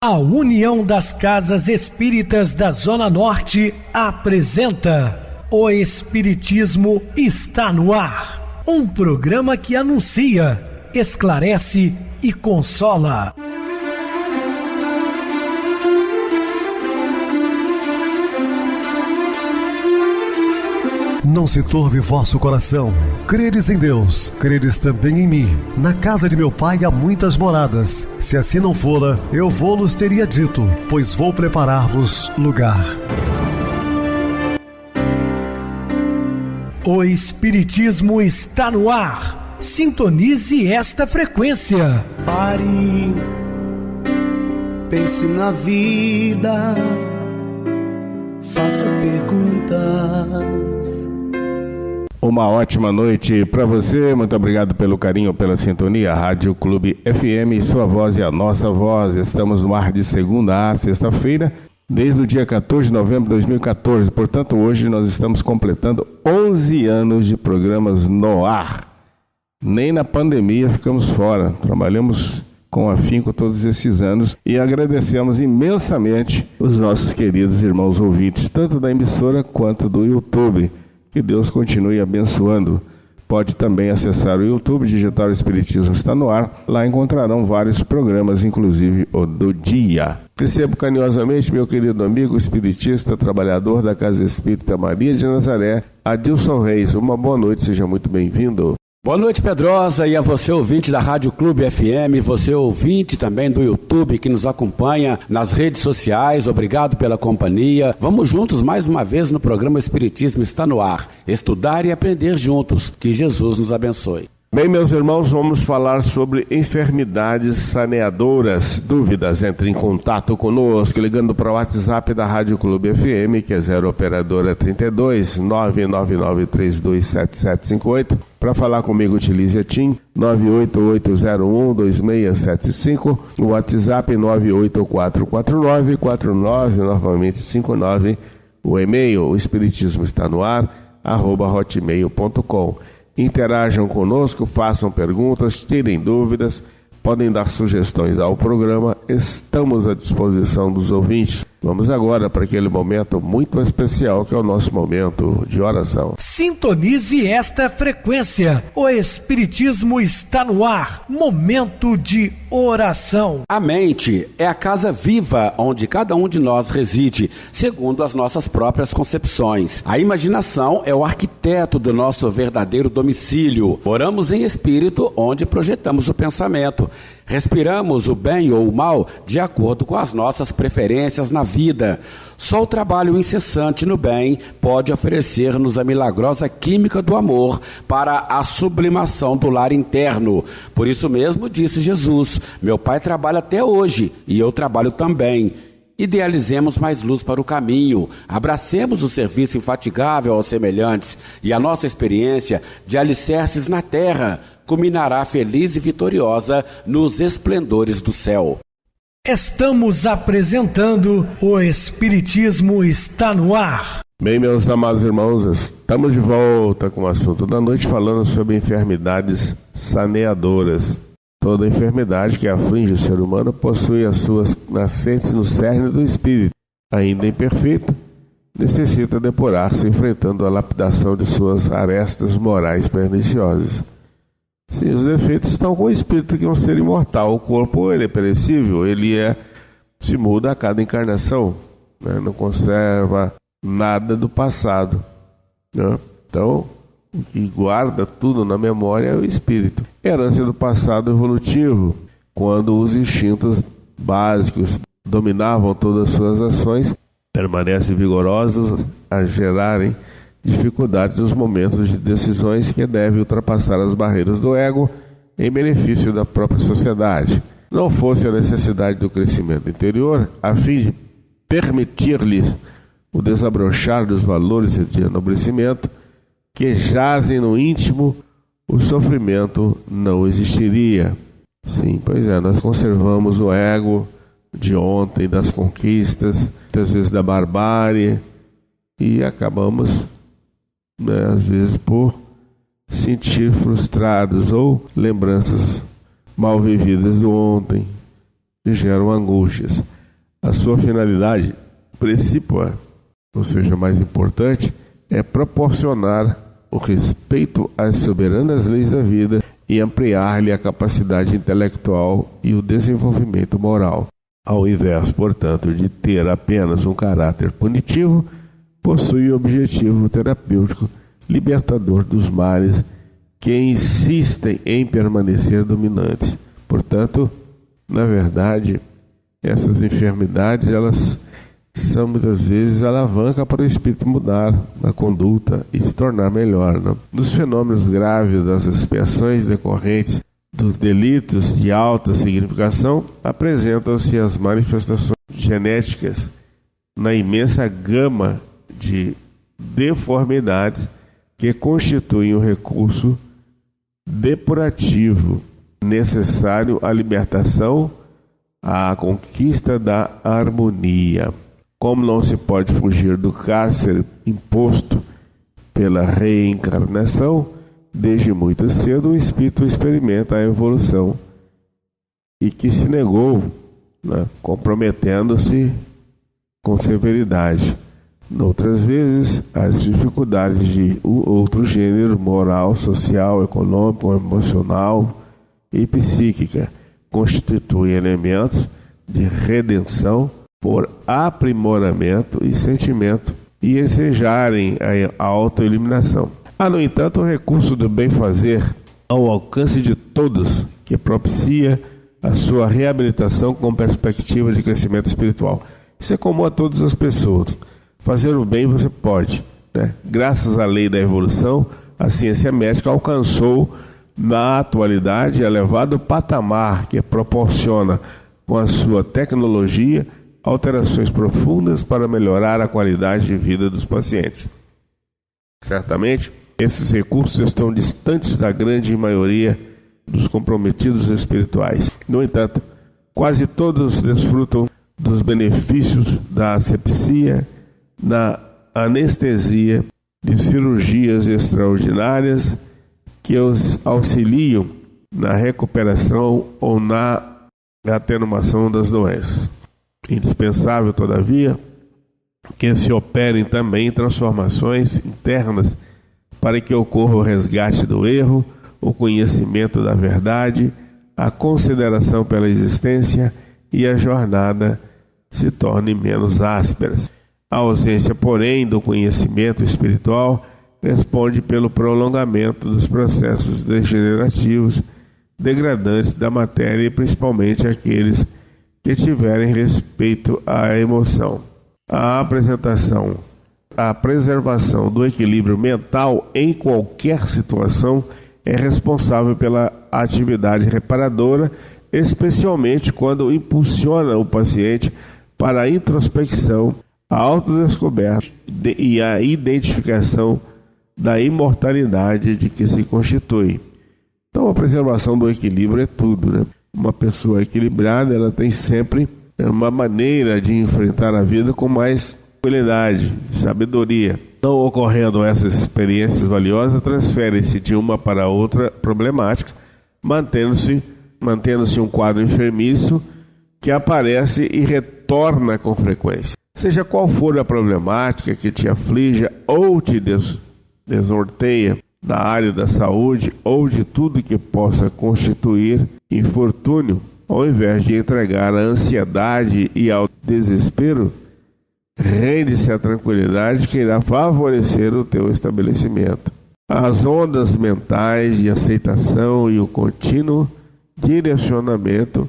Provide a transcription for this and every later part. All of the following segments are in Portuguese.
A União das Casas Espíritas da Zona Norte apresenta O Espiritismo está no ar, um programa que anuncia, esclarece e consola. Não se turve vosso coração. Credes em Deus, credes também em mim. Na casa de meu pai há muitas moradas. Se assim não fora, eu vou-los teria dito, pois vou preparar-vos lugar. O Espiritismo está no ar. Sintonize esta frequência. Pare, pense na vida, faça perguntas. Uma ótima noite para você, muito obrigado pelo carinho, pela sintonia. Rádio Clube FM, sua voz é a nossa voz. Estamos no ar de segunda a sexta-feira, desde o dia 14 de novembro de 2014. Portanto, hoje nós estamos completando 11 anos de programas no ar. Nem na pandemia ficamos fora, trabalhamos com afinco todos esses anos e agradecemos imensamente os nossos queridos irmãos ouvintes, tanto da emissora quanto do YouTube. Que Deus continue abençoando. Pode também acessar o YouTube, digitar o Espiritismo está no ar. Lá encontrarão vários programas, inclusive o do dia. Recebo carinhosamente meu querido amigo espiritista, trabalhador da Casa Espírita Maria de Nazaré, Adilson Reis. Uma boa noite, seja muito bem-vindo. Boa noite, Pedrosa, e a você ouvinte da Rádio Clube FM, você ouvinte também do YouTube que nos acompanha nas redes sociais, obrigado pela companhia. Vamos juntos mais uma vez no programa Espiritismo está no ar, estudar e aprender juntos, que Jesus nos abençoe. Bem, meus irmãos, vamos falar sobre enfermidades saneadoras. Dúvidas? Entre em contato conosco, ligando para o WhatsApp da Rádio Clube FM, que é 0 operadora 32 999327758. Para falar comigo, utilize a TIM 988012675, o WhatsApp 9844949, novamente 59, o e-mail, o espiritismo está no ar, @hotmail.com. Interajam conosco, façam perguntas, tirem dúvidas, podem dar sugestões ao programa, estamos à disposição dos ouvintes. Vamos agora para aquele momento muito especial que é o nosso momento de oração. Sintonize esta frequência. O Espiritismo está no ar. Momento de oração. A mente é a casa viva onde cada um de nós reside, segundo as nossas próprias concepções. A imaginação é o arquiteto do nosso verdadeiro domicílio. Oramos em espírito, onde projetamos o pensamento. Respiramos o bem ou o mal de acordo com as nossas preferências na vida. Só o trabalho incessante no bem pode oferecer-nos a milagrosa química do amor para a sublimação do lar interno. Por isso mesmo disse Jesus: meu Pai trabalha até hoje e eu trabalho também. Idealizemos mais luz para o caminho, abracemos o serviço infatigável aos semelhantes e a nossa experiência de alicerces na terra culminará feliz e vitoriosa nos esplendores do céu. Estamos apresentando O Espiritismo está no ar. Bem, meus amados irmãos, estamos de volta com o assunto da noite, falando sobre enfermidades saneadoras. Toda enfermidade que aflige o ser humano possui as suas nascentes no cerne do espírito. Ainda imperfeito, necessita depurar-se enfrentando a lapidação de suas arestas morais perniciosas. Sim, os defeitos estão com o espírito, que é um ser imortal. O corpo, ele é perecível, se muda a cada encarnação, né? Não conserva nada do passado, né? Então, o que guarda tudo na memória é o espírito. Herança do passado evolutivo, quando os instintos básicos dominavam todas as suas ações, permanecem vigorosos a gerarem dificuldades nos momentos de decisões que devem ultrapassar as barreiras do ego em benefício da própria sociedade. Não fosse a necessidade do crescimento interior, a fim de permitir-lhes o desabrochar dos valores de enobrecimento que jazem no íntimo, o sofrimento não existiria. Sim, pois é, nós conservamos o ego de ontem, das conquistas, muitas vezes da barbárie, e acabamos, às vezes, por sentir frustrados ou lembranças mal vividas do ontem. geram angústias. A sua finalidade principal, ou seja, mais importante, é proporcionar o respeito às soberanas leis da vida e ampliar-lhe a capacidade intelectual e o desenvolvimento moral. Ao invés, portanto, de ter apenas um caráter punitivo, possui o objetivo terapêutico libertador dos males que insistem em permanecer dominantes. Portanto, na verdade, essas enfermidades, elas são muitas vezes alavanca para o espírito mudar na conduta e se tornar melhor, né? Nos fenômenos graves das expiações decorrentes dos delitos de alta significação, apresentam-se as manifestações genéticas na imensa gama de deformidades que constituem o recurso depurativo necessário à libertação, à conquista da harmonia. Como não se pode fugir do cárcere imposto pela reencarnação, desde muito cedo o espírito experimenta a evolução e que se negou, né, comprometendo-se com severidade. Noutras vezes, as dificuldades de outro gênero, moral, social, econômico, emocional e psíquica, constituem elementos de redenção por aprimoramento e sentimento e ensejarem a autoeliminação. Há, no entanto, o recurso do bem-fazer ao alcance de todos, que propicia a sua reabilitação com perspectiva de crescimento espiritual. Isso é comum a todas as pessoas. Fazer o bem você pode, né? Graças à lei da evolução, a ciência médica alcançou na atualidade elevado patamar que proporciona, com a sua tecnologia, alterações profundas para melhorar a qualidade de vida dos pacientes. Certamente, esses recursos estão distantes da grande maioria dos comprometidos espirituais. No entanto, quase todos desfrutam dos benefícios da asepsia, da anestesia, de cirurgias extraordinárias que os auxiliam na recuperação ou na atenuação das doenças. Indispensável, todavia, que se operem também transformações internas para que ocorra o resgate do erro, o conhecimento da verdade, a consideração pela existência e a jornada se torne menos ásperas. A ausência, porém, do conhecimento espiritual responde pelo prolongamento dos processos degenerativos, degradantes da matéria e principalmente aqueles que tiverem respeito à emoção. A preservação do equilíbrio mental em qualquer situação é responsável pela atividade reparadora, especialmente quando impulsiona o paciente para a introspecção, a autodescoberta e a identificação da imortalidade de que se constitui. Então, a preservação do equilíbrio é tudo, né? Uma pessoa equilibrada, ela tem sempre uma maneira de enfrentar a vida com mais tranquilidade, sabedoria. Não ocorrendo essas experiências valiosas, transfere-se de uma para outra problemática, mantendo-se um quadro enfermiço que aparece e retorna com frequência. Seja qual for a problemática que te aflige ou te desnorteia na área da saúde ou de tudo que possa constituir infortúnio, ao invés de entregar à ansiedade e ao desespero, rende-se à tranquilidade que irá favorecer o teu estabelecimento. As ondas mentais de aceitação e o contínuo direcionamento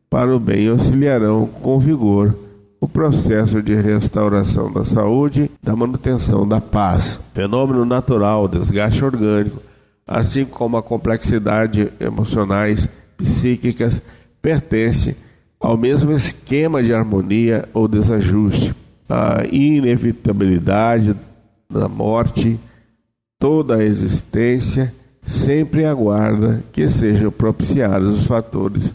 para o bem auxiliarão com vigor o processo de restauração da saúde, da manutenção da paz. Fenômeno natural, desgaste orgânico, assim como a complexidade emocionais, psíquicas, pertence ao mesmo esquema de harmonia ou desajuste. A inevitabilidade da morte, toda a existência sempre aguarda que sejam propiciados os fatores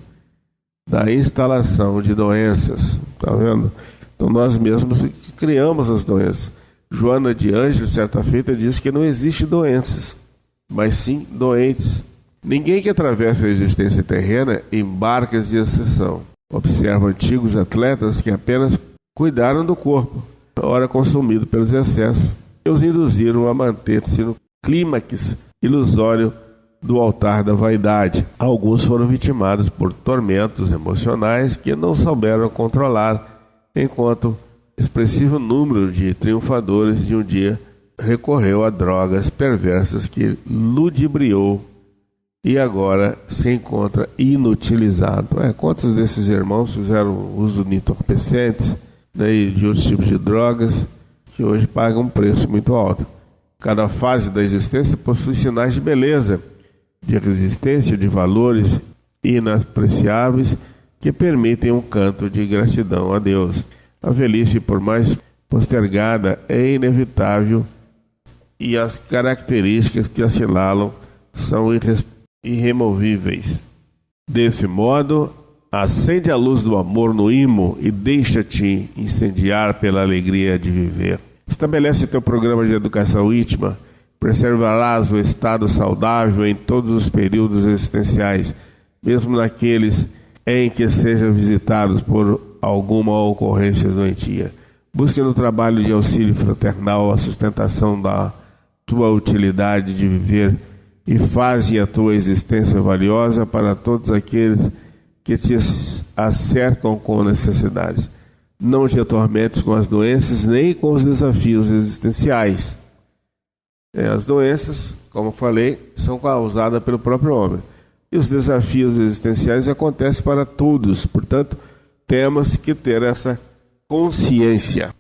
da instalação de doenças. Está vendo? Então nós mesmos criamos as doenças. Joana de Ângeles, certa feita, diz que não existe doenças, mas sim doentes. Ninguém que atravessa a existência terrena em barcas de exceção. Observo antigos atletas que apenas cuidaram do corpo, ora consumido pelos excessos, e os induziram a manter-se no clímax ilusório do altar da vaidade. Alguns foram vitimados por tormentos emocionais que não souberam controlar, enquanto expressivo número de triunfadores de um dia recorreu a drogas perversas que ludibriou e agora se encontra inutilizado. Quantos desses irmãos fizeram uso de entorpecentes, e de outros tipos de drogas que hoje pagam um preço muito alto? Cada fase da existência possui sinais de beleza, de resistência, de valores inapreciáveis que permitem um canto de gratidão a Deus. A velhice, por mais postergada, é inevitável e as características que assinalam são irremovíveis. Desse modo, acende a luz do amor no imo e deixa-te incendiar pela alegria de viver. Estabelece teu programa de educação íntima, preservarás o estado saudável em todos os períodos existenciais, mesmo naqueles em que sejam visitados por alguma ocorrência doentia. Busque no trabalho de auxílio fraternal a sustentação da tua utilidade de viver e faze a tua existência valiosa para todos aqueles que te acercam com necessidades. Não te atormentes com as doenças nem com os desafios existenciais. As doenças, como falei, são causadas pelo próprio homem. E os desafios existenciais acontecem para todos. Portanto, temos que ter essa consciência.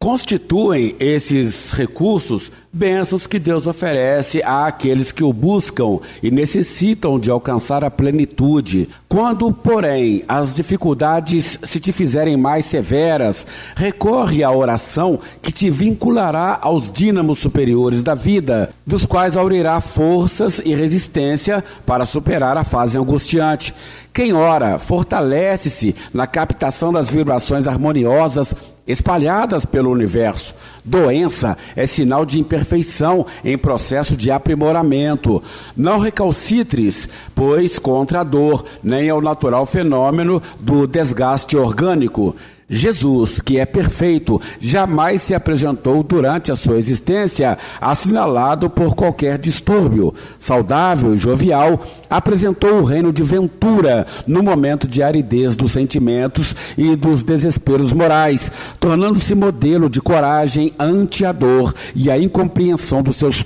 Constituem esses recursos bênçãos que Deus oferece àqueles que o buscam e necessitam de alcançar a plenitude. Quando, porém, as dificuldades se te fizerem mais severas, recorre à oração que te vinculará aos dínamos superiores da vida, dos quais aurirá forças e resistência para superar a fase angustiante. Quem ora fortalece-se na captação das vibrações harmoniosas espalhadas pelo universo. Doença é sinal de imperfeição em processo de aprimoramento. Não recalcitres, pois, contra a dor, nem ao natural fenômeno do desgaste orgânico. Jesus, que é perfeito, jamais se apresentou durante a sua existência assinalado por qualquer distúrbio. Saudável e jovial, apresentou o reino de ventura no momento de aridez dos sentimentos e dos desesperos morais, tornando-se modelo de coragem ante a dor e a incompreensão dos seus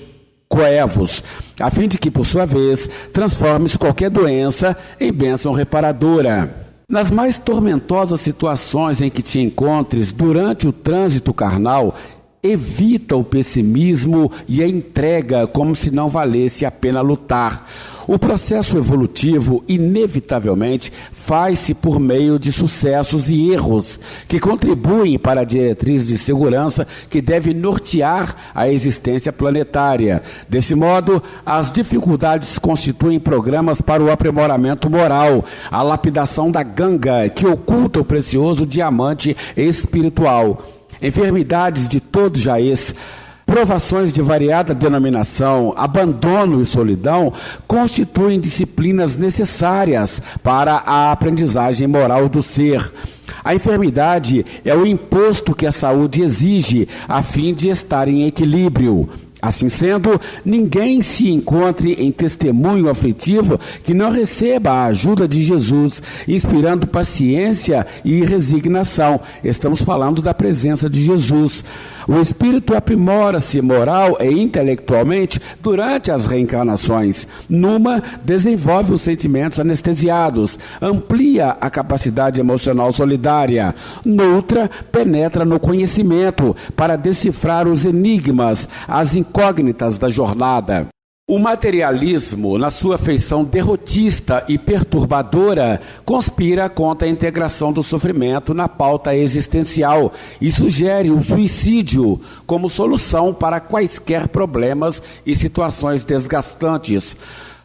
coevos, a fim de que, por sua vez, transforme-se qualquer doença em bênção reparadora. Nas mais tormentosas situações em que te encontres durante o trânsito carnal, evita o pessimismo e a entrega como se não valesse a pena lutar. O processo evolutivo, inevitavelmente, faz-se por meio de sucessos e erros que contribuem para a diretriz de segurança que deve nortear a existência planetária. Desse modo, as dificuldades constituem programas para o aprimoramento moral, a lapidação da ganga que oculta o precioso diamante espiritual. Enfermidades de todo jaez, provações de variada denominação, abandono e solidão constituem disciplinas necessárias para a aprendizagem moral do ser. A enfermidade é o imposto que a saúde exige a fim de estar em equilíbrio. Assim sendo, ninguém se encontre em testemunho aflitivo que não receba a ajuda de Jesus, inspirando paciência e resignação. Estamos falando da presença de Jesus. O espírito aprimora-se moral e intelectualmente durante as reencarnações. Numa, desenvolve os sentimentos anestesiados, amplia a capacidade emocional solidária. Noutra, penetra no conhecimento para decifrar os enigmas, as incógnitas da jornada. O materialismo, na sua feição derrotista e perturbadora, conspira contra a integração do sofrimento na pauta existencial e sugere o suicídio como solução para quaisquer problemas e situações desgastantes.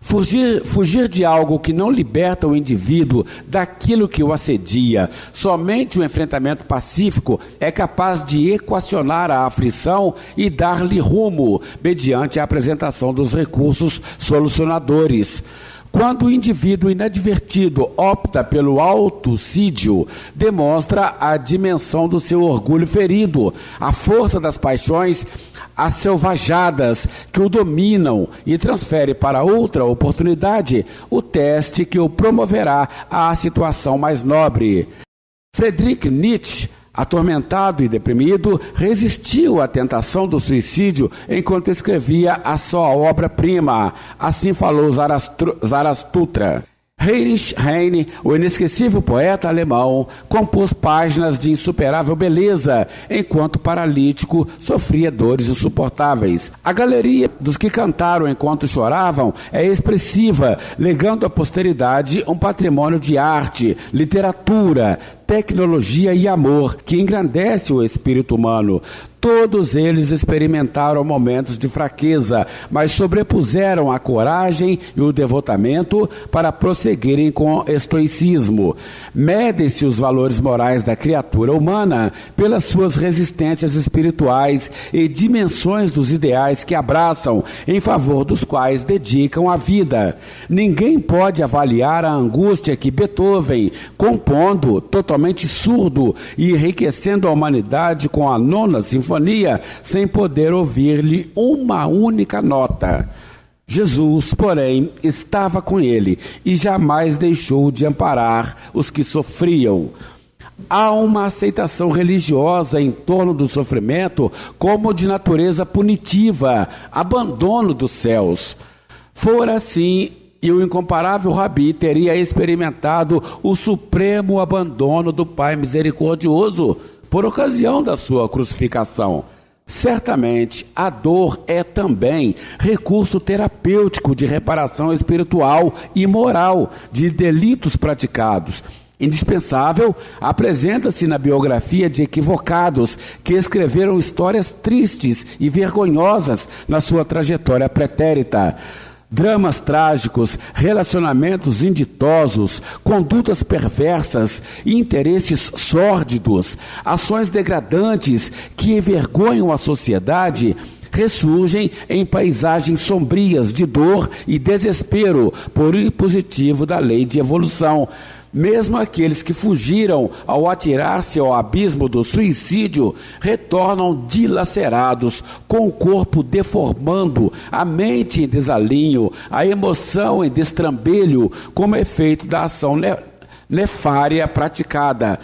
Fugir de algo que não liberta o indivíduo daquilo que o assedia. Somente o enfrentamento pacífico é capaz de equacionar a aflição e dar-lhe rumo, mediante a apresentação dos recursos solucionadores. Quando o indivíduo inadvertido opta pelo autocídio, demonstra a dimensão do seu orgulho ferido, a força das paixões asselvajadas que o dominam e transfere para outra oportunidade o teste que o promoverá à situação mais nobre. Friedrich Nietzsche, atormentado e deprimido, resistiu à tentação do suicídio enquanto escrevia a sua obra-prima. Assim falou Zaratustra. Heinrich Heine, o inesquecível poeta alemão, compôs páginas de insuperável beleza, enquanto paralítico sofria dores insuportáveis. A galeria dos que cantaram enquanto choravam é expressiva, legando à posteridade um patrimônio de arte, literatura, tecnologia e amor que engrandece o espírito humano. Todos eles experimentaram momentos de fraqueza, mas sobrepuseram a coragem e o devotamento para prosseguirem com estoicismo. Medem-se os valores morais da criatura humana pelas suas resistências espirituais e dimensões dos ideais que abraçam, em favor dos quais dedicam a vida. Ninguém pode avaliar a angústia que Beethoven, compondo totalmente surdo e enriquecendo a humanidade com a nona sinfonia, sem poder ouvir-lhe uma única nota. Jesus, porém, estava com ele e jamais deixou de amparar os que sofriam. Há uma aceitação religiosa em torno do sofrimento como de natureza punitiva, abandono dos céus. Fora assim, e o incomparável Rabi teria experimentado o supremo abandono do Pai misericordioso por ocasião da sua crucificação. Certamente, a dor é também recurso terapêutico de reparação espiritual e moral de delitos praticados. Indispensável, apresenta-se na biografia de equivocados que escreveram histórias tristes e vergonhosas na sua trajetória pretérita. Dramas trágicos, relacionamentos inditosos, condutas perversas, interesses sórdidos, ações degradantes que envergonham a sociedade, ressurgem em paisagens sombrias de dor e desespero por impositivo da lei de evolução. Mesmo aqueles que fugiram ao atirar-se ao abismo do suicídio retornam dilacerados, com o corpo deformando, a mente em desalinho, a emoção em destrambelho, como efeito da ação nefária praticada.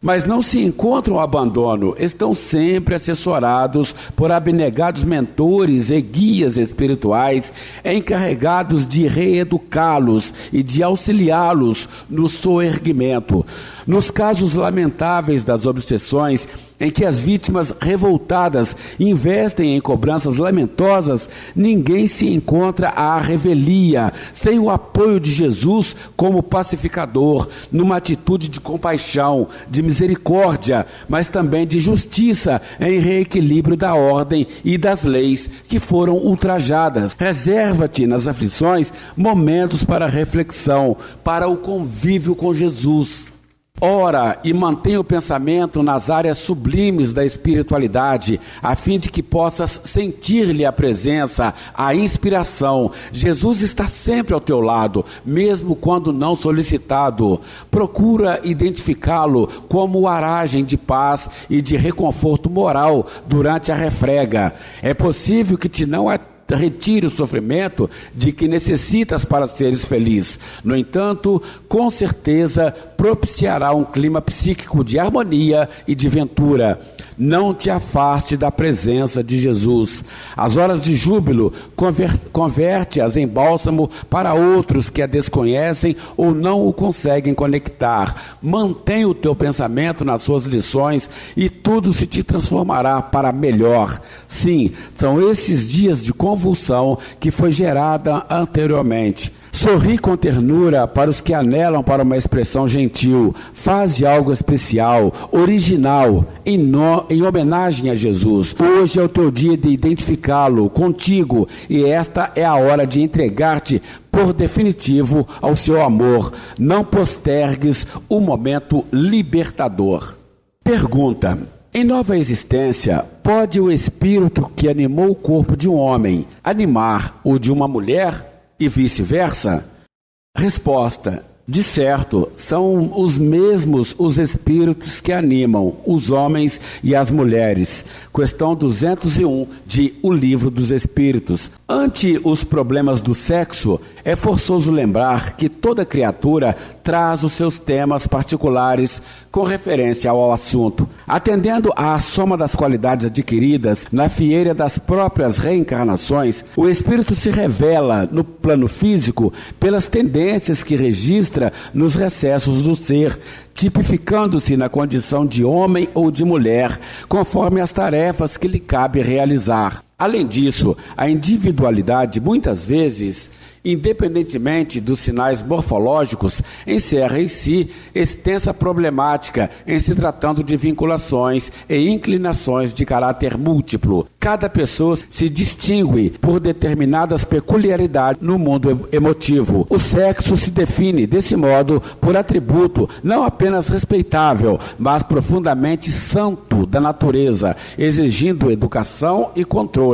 Mas não se encontram o abandono, estão sempre assessorados por abnegados mentores e guias espirituais, encarregados de reeducá-los e de auxiliá-los no soerguimento. Nos casos lamentáveis das obsessões, em que as vítimas revoltadas investem em cobranças lamentosas, ninguém se encontra à revelia, sem o apoio de Jesus como pacificador, numa atitude de compaixão, de misericórdia, mas também de justiça, em reequilíbrio da ordem e das leis que foram ultrajadas. Reserva-te nas aflições momentos para reflexão, para o convívio com Jesus. Ora e mantenha o pensamento nas áreas sublimes da espiritualidade, a fim de que possas sentir-lhe a presença, a inspiração. Jesus está sempre ao teu lado, mesmo quando não solicitado. Procura identificá-lo como aragem de paz e de reconforto moral durante a refrega. É possível que te não retire o sofrimento de que necessitas para seres feliz. No entanto, com certeza propiciará um clima psíquico de harmonia e de ventura. Não te afaste da presença de Jesus. As horas de júbilo, converte-as em bálsamo para outros que a desconhecem ou não o conseguem conectar. Mantém o teu pensamento nas suas lições e tudo se te transformará para melhor. Sim, são esses dias de convulsão que foi gerada anteriormente. Sorri com ternura para os que anelam para uma expressão gentil. Faze algo especial, original, em homenagem a Jesus. Hoje é o teu dia de identificá-lo contigo e esta é a hora de entregar-te por definitivo ao seu amor. Não postergues o momento libertador. Pergunta: em nova existência, pode o espírito que animou o corpo de um homem animar o de uma mulher? E vice-versa? Resposta: de certo, são os mesmos os espíritos que animam os homens e as mulheres. Questão 201 de O Livro dos Espíritos. Ante os problemas do sexo, é forçoso lembrar que toda criatura traz os seus temas particulares com referência ao assunto. Atendendo à soma das qualidades adquiridas na fieira das próprias reencarnações, o espírito se revela no plano físico pelas tendências que registra nos recessos do ser, tipificando-se na condição de homem ou de mulher, conforme as tarefas que lhe cabe realizar. Além disso, a individualidade, muitas vezes, independentemente dos sinais morfológicos, encerra em si extensa problemática em se tratando de vinculações e inclinações de caráter múltiplo. Cada pessoa se distingue por determinadas peculiaridades no mundo emotivo. O sexo se define, desse modo, por atributo não apenas respeitável, mas profundamente santo da natureza, exigindo educação e controle.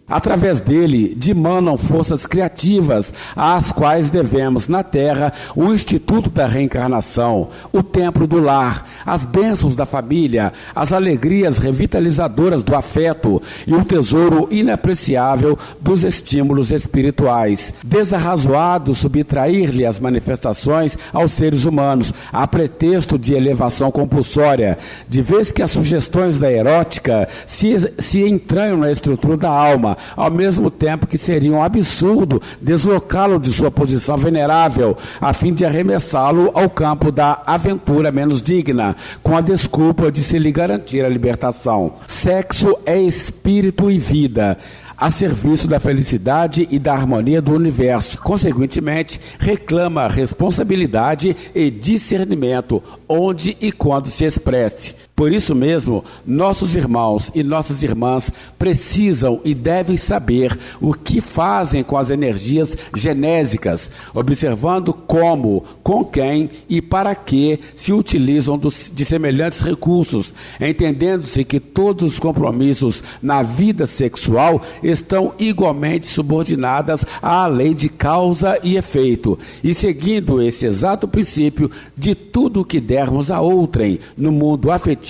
Através dele, dimanam forças criativas, às quais devemos, na Terra, o Instituto da Reencarnação, o Templo do Lar, as bênçãos da família, as alegrias revitalizadoras do afeto e o tesouro inapreciável dos estímulos espirituais. Desarrazoado subtrair-lhe as manifestações aos seres humanos, a pretexto de elevação compulsória, de vez que as sugestões da erótica se entranham na estrutura da alma, ao mesmo tempo que seria um absurdo deslocá-lo de sua posição venerável, a fim de arremessá-lo ao campo da aventura menos digna, com a desculpa de se lhe garantir a libertação. Sexo é espírito e vida, a serviço da felicidade e da harmonia do universo. Consequentemente, reclama responsabilidade e discernimento onde e quando se expresse. Por isso mesmo, nossos irmãos e nossas irmãs precisam e devem saber o que fazem com as energias genésicas, observando como, com quem e para que se utilizam de semelhantes recursos, entendendo-se que todos os compromissos na vida sexual estão igualmente subordinadas à lei de causa e efeito, e seguindo esse exato princípio, de tudo o que dermos a outrem no mundo afetivo,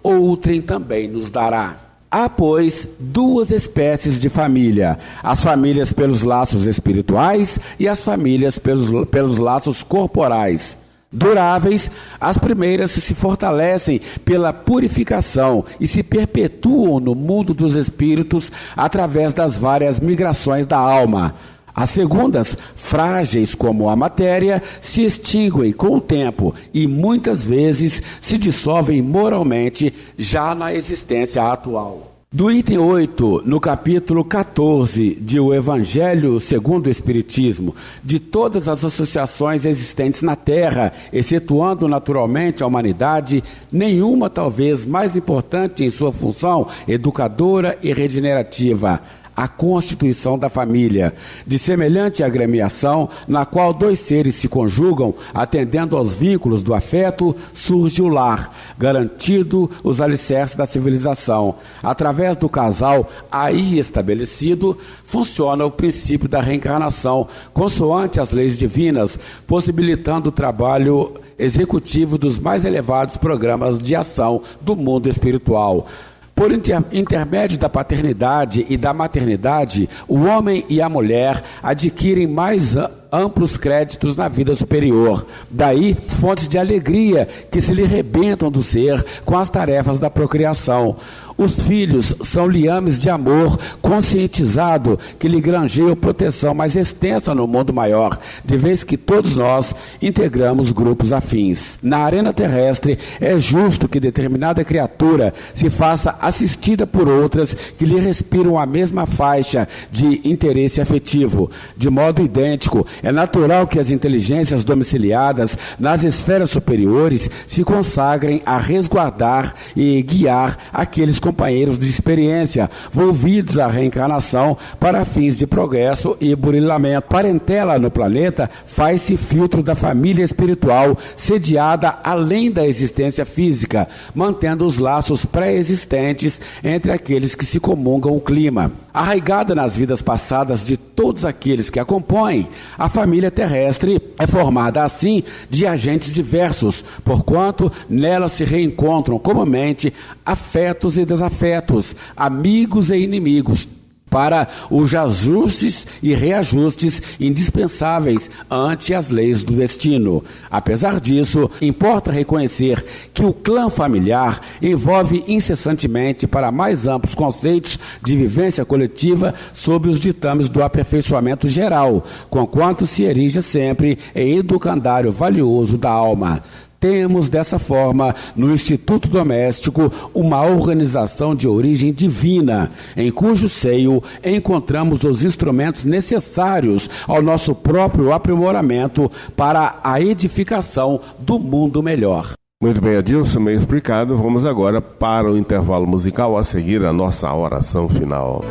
outrem também nos dará. Há, pois, duas espécies de família: as famílias pelos laços espirituais e as famílias pelos laços corporais. Duráveis, as primeiras se fortalecem pela purificação e se perpetuam no mundo dos espíritos através das várias migrações da alma. As segundas, frágeis como a matéria, se extinguem com o tempo e muitas vezes se dissolvem moralmente já na existência atual. Do item 8, no capítulo 14 de O Evangelho segundo o Espiritismo, de todas as associações existentes na Terra, excetuando naturalmente a humanidade, nenhuma talvez mais importante em sua função educadora e regenerativa, a constituição da família, de semelhante agremiação, na qual dois seres se conjugam, atendendo aos vínculos do afeto, surge o lar, garantido os alicerces da civilização. Através do casal aí estabelecido, funciona o princípio da reencarnação, consoante as leis divinas, possibilitando o trabalho executivo dos mais elevados programas de ação do mundo espiritual. Por intermédio da paternidade e da maternidade, o homem e a mulher adquirem mais amplos créditos na vida superior. Daí, as fontes de alegria que se lhe rebentam do ser com as tarefas da procriação. Os filhos são liames de amor conscientizado que lhe granjeiam proteção mais extensa no mundo maior, de vez que todos nós integramos grupos afins. Na arena terrestre, é justo que determinada criatura se faça assistida por outras que lhe respiram a mesma faixa de interesse afetivo. De modo idêntico, é natural que as inteligências domiciliadas nas esferas superiores se consagrem a resguardar e guiar aqueles companheiros de experiência volvidos à reencarnação para fins de progresso e burilamento. Parentela no planeta faz-se filtro da família espiritual sediada além da existência física, mantendo os laços pré-existentes entre aqueles que se comungam o clima. Arraigada nas vidas passadas de todos aqueles que a compõem, a família terrestre é formada assim de agentes diversos, porquanto nela se reencontram comumente afetos e desafetos, amigos e inimigos, para os ajustes e reajustes indispensáveis ante as leis do destino. Apesar disso, importa reconhecer que o clã familiar envolve incessantemente para mais amplos conceitos de vivência coletiva sob os ditames do aperfeiçoamento geral, conquanto se erige sempre em educandário valioso da alma. Temos, dessa forma, no Instituto Doméstico, uma organização de origem divina, em cujo seio encontramos os instrumentos necessários ao nosso próprio aprimoramento para a edificação do mundo melhor. Muito bem, Adilson, bem explicado. Vamos agora para o intervalo musical, a seguir a nossa oração final.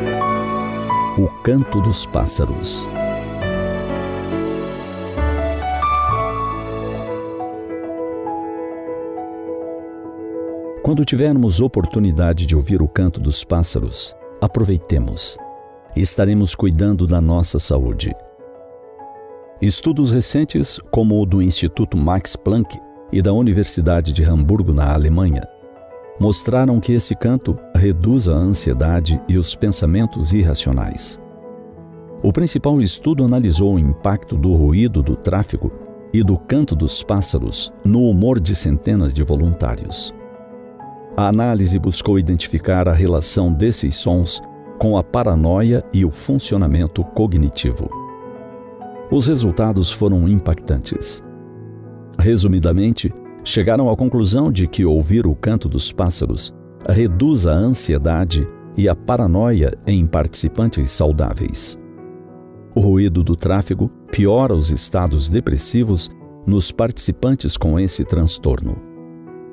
O Canto dos Pássaros. Quando tivermos oportunidade de ouvir o canto dos pássaros, aproveitemos. Estaremos cuidando da nossa saúde. Estudos recentes, como o do Instituto Max Planck e da Universidade de Hamburgo, na Alemanha, mostraram que esse canto reduz a ansiedade e os pensamentos irracionais. O principal estudo analisou o impacto do ruído do tráfego e do canto dos pássaros no humor de centenas de voluntários. A análise buscou identificar a relação desses sons com a paranoia e o funcionamento cognitivo. Os resultados foram impactantes. Resumidamente, chegaram à conclusão de que ouvir o canto dos pássaros reduz a ansiedade e a paranoia em participantes saudáveis. O ruído do tráfego piora os estados depressivos nos participantes com esse transtorno.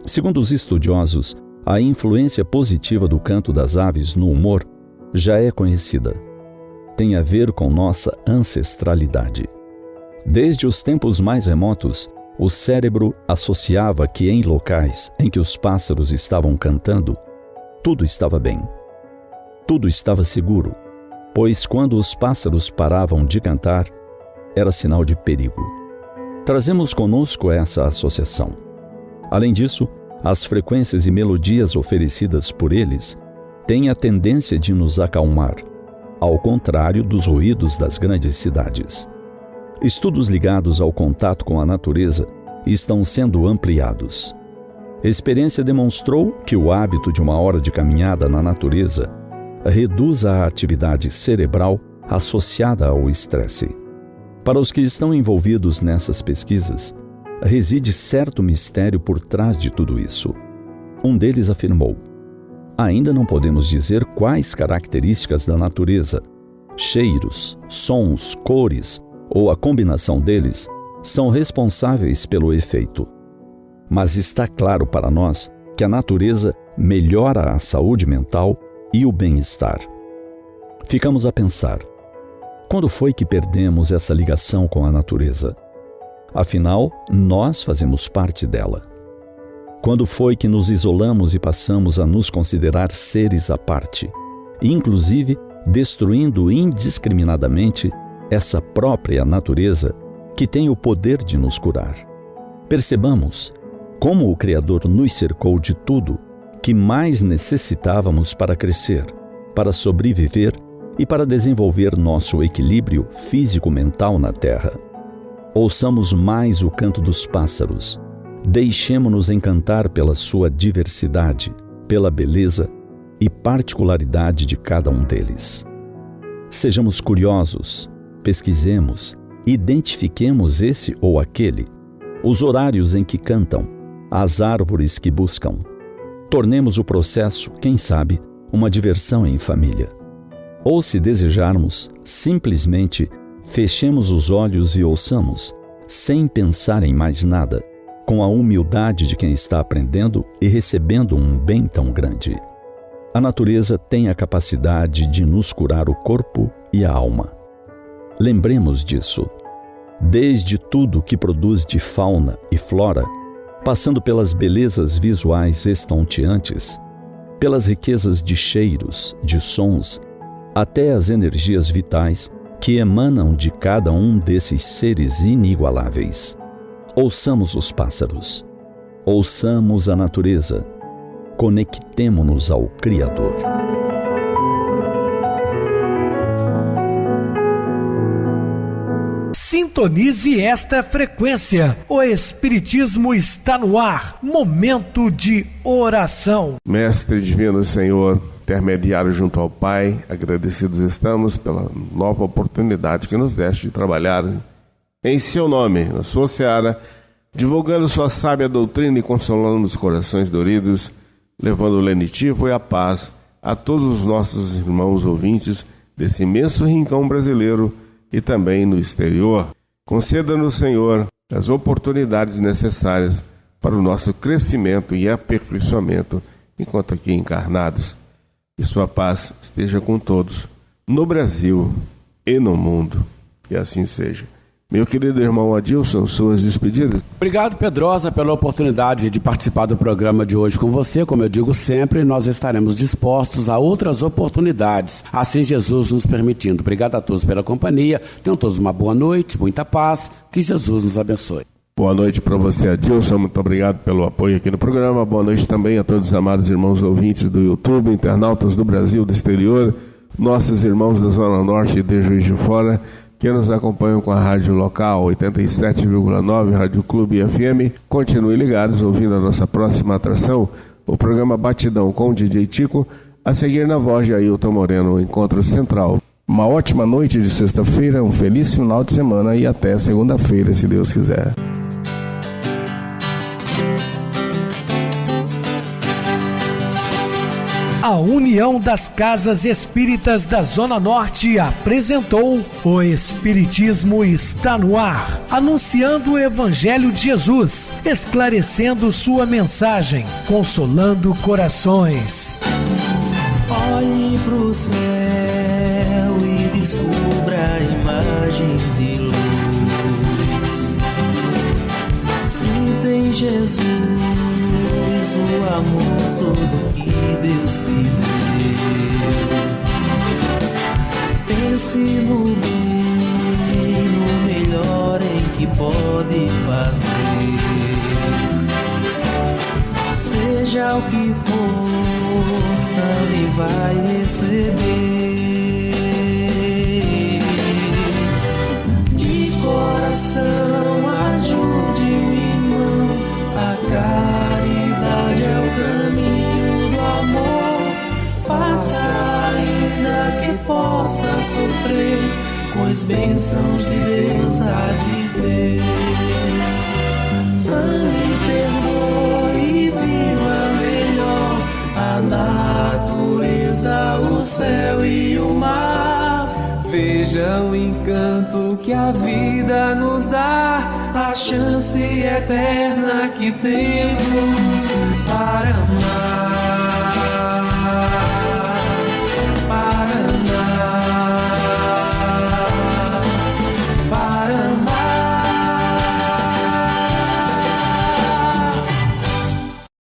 Segundo os estudiosos, a influência positiva do canto das aves no humor já é conhecida. Tem a ver com nossa ancestralidade. Desde os tempos mais remotos, o cérebro associava que em locais em que os pássaros estavam cantando, tudo estava bem. Tudo estava seguro, pois quando os pássaros paravam de cantar, era sinal de perigo. Trazemos conosco essa associação. Além disso, as frequências e melodias oferecidas por eles têm a tendência de nos acalmar, ao contrário dos ruídos das grandes cidades. Estudos ligados ao contato com a natureza estão sendo ampliados. A experiência demonstrou que o hábito de uma hora de caminhada na natureza reduz a atividade cerebral associada ao estresse. Para os que estão envolvidos nessas pesquisas, reside certo mistério por trás de tudo isso. Um deles afirmou: ainda não podemos dizer quais características da natureza, cheiros, sons, cores ou a combinação deles são responsáveis pelo efeito. Mas está claro para nós que a natureza melhora a saúde mental e o bem-estar. Ficamos a pensar: quando foi que perdemos essa ligação com a natureza? Afinal, nós fazemos parte dela. Quando foi que nos isolamos e passamos a nos considerar seres à parte, inclusive destruindo indiscriminadamente essa própria natureza que tem o poder de nos curar? Percebamos como o Criador nos cercou de tudo que mais necessitávamos para crescer, para sobreviver e para desenvolver nosso equilíbrio físico-mental na Terra. Ouçamos mais o canto dos pássaros. Deixemo-nos encantar pela sua diversidade, pela beleza e particularidade de cada um deles. Sejamos curiosos, pesquisemos, identifiquemos esse ou aquele, os horários em que cantam, as árvores que buscam. Tornemos o processo, quem sabe, uma diversão em família. Ou, se desejarmos, simplesmente fechemos os olhos e ouçamos, sem pensar em mais nada, com a humildade de quem está aprendendo e recebendo um bem tão grande. A natureza tem a capacidade de nos curar o corpo e a alma. Lembremos disso. Desde tudo que produz de fauna e flora, passando pelas belezas visuais estonteantes, pelas riquezas de cheiros, de sons, até as energias vitais que emanam de cada um desses seres inigualáveis. Ouçamos os pássaros, ouçamos a natureza, conectemo-nos ao Criador. Sintonize esta frequência. O Espiritismo está no ar. Momento de oração. Mestre Divino Senhor, intermediário junto ao Pai, agradecidos estamos pela nova oportunidade que nos deste de trabalhar em seu nome, na sua seara, divulgando sua sábia doutrina e consolando os corações doridos, levando o lenitivo e a paz a todos os nossos irmãos ouvintes desse imenso rincão brasileiro e também no exterior. Conceda-nos, Senhor, as oportunidades necessárias para o nosso crescimento e aperfeiçoamento enquanto aqui encarnados. E sua paz esteja com todos, no Brasil e no mundo. E assim seja. Meu querido irmão Adilson, suas despedidas. Obrigado, Pedrosa, pela oportunidade de participar do programa de hoje com você. Como eu digo sempre, nós estaremos dispostos a outras oportunidades, assim Jesus nos permitindo. Obrigado a todos pela companhia. Tenham todos uma boa noite, muita paz. Que Jesus nos abençoe. Boa noite para você, Adilson. Muito obrigado pelo apoio aqui no programa. Boa noite também a todos os amados irmãos ouvintes do YouTube, internautas do Brasil, do exterior, nossos irmãos da Zona Norte e de Juiz de Fora, que nos acompanham com a rádio local 87,9 Rádio Clube FM. Continuem ligados ouvindo a nossa próxima atração, o programa Batidão com o DJ Tico, a seguir na voz de Ailton Moreno, o Encontro Central. Uma ótima noite de sexta-feira, um feliz final de semana e até segunda-feira, se Deus quiser. A União das Casas Espíritas da Zona Norte apresentou O Espiritismo está no ar, anunciando o Evangelho de Jesus, esclarecendo sua mensagem, consolando corações. Olhe pro céu e descubra imagens de luz. Sinta em Jesus o amor todo que Deus te deu. Pense no bem, no melhor em que pode fazer. Seja o que for, também vai receber. De coração, ajude-me, irmão, a caridade é o caminho do amor. Faça ainda que possa sofrer, pois bênçãos de Deus há de ter. Ame, perdoe e viva melhor a natureza, o céu e o mar. Veja o encanto que a vida nos dá, a chance eterna que temos.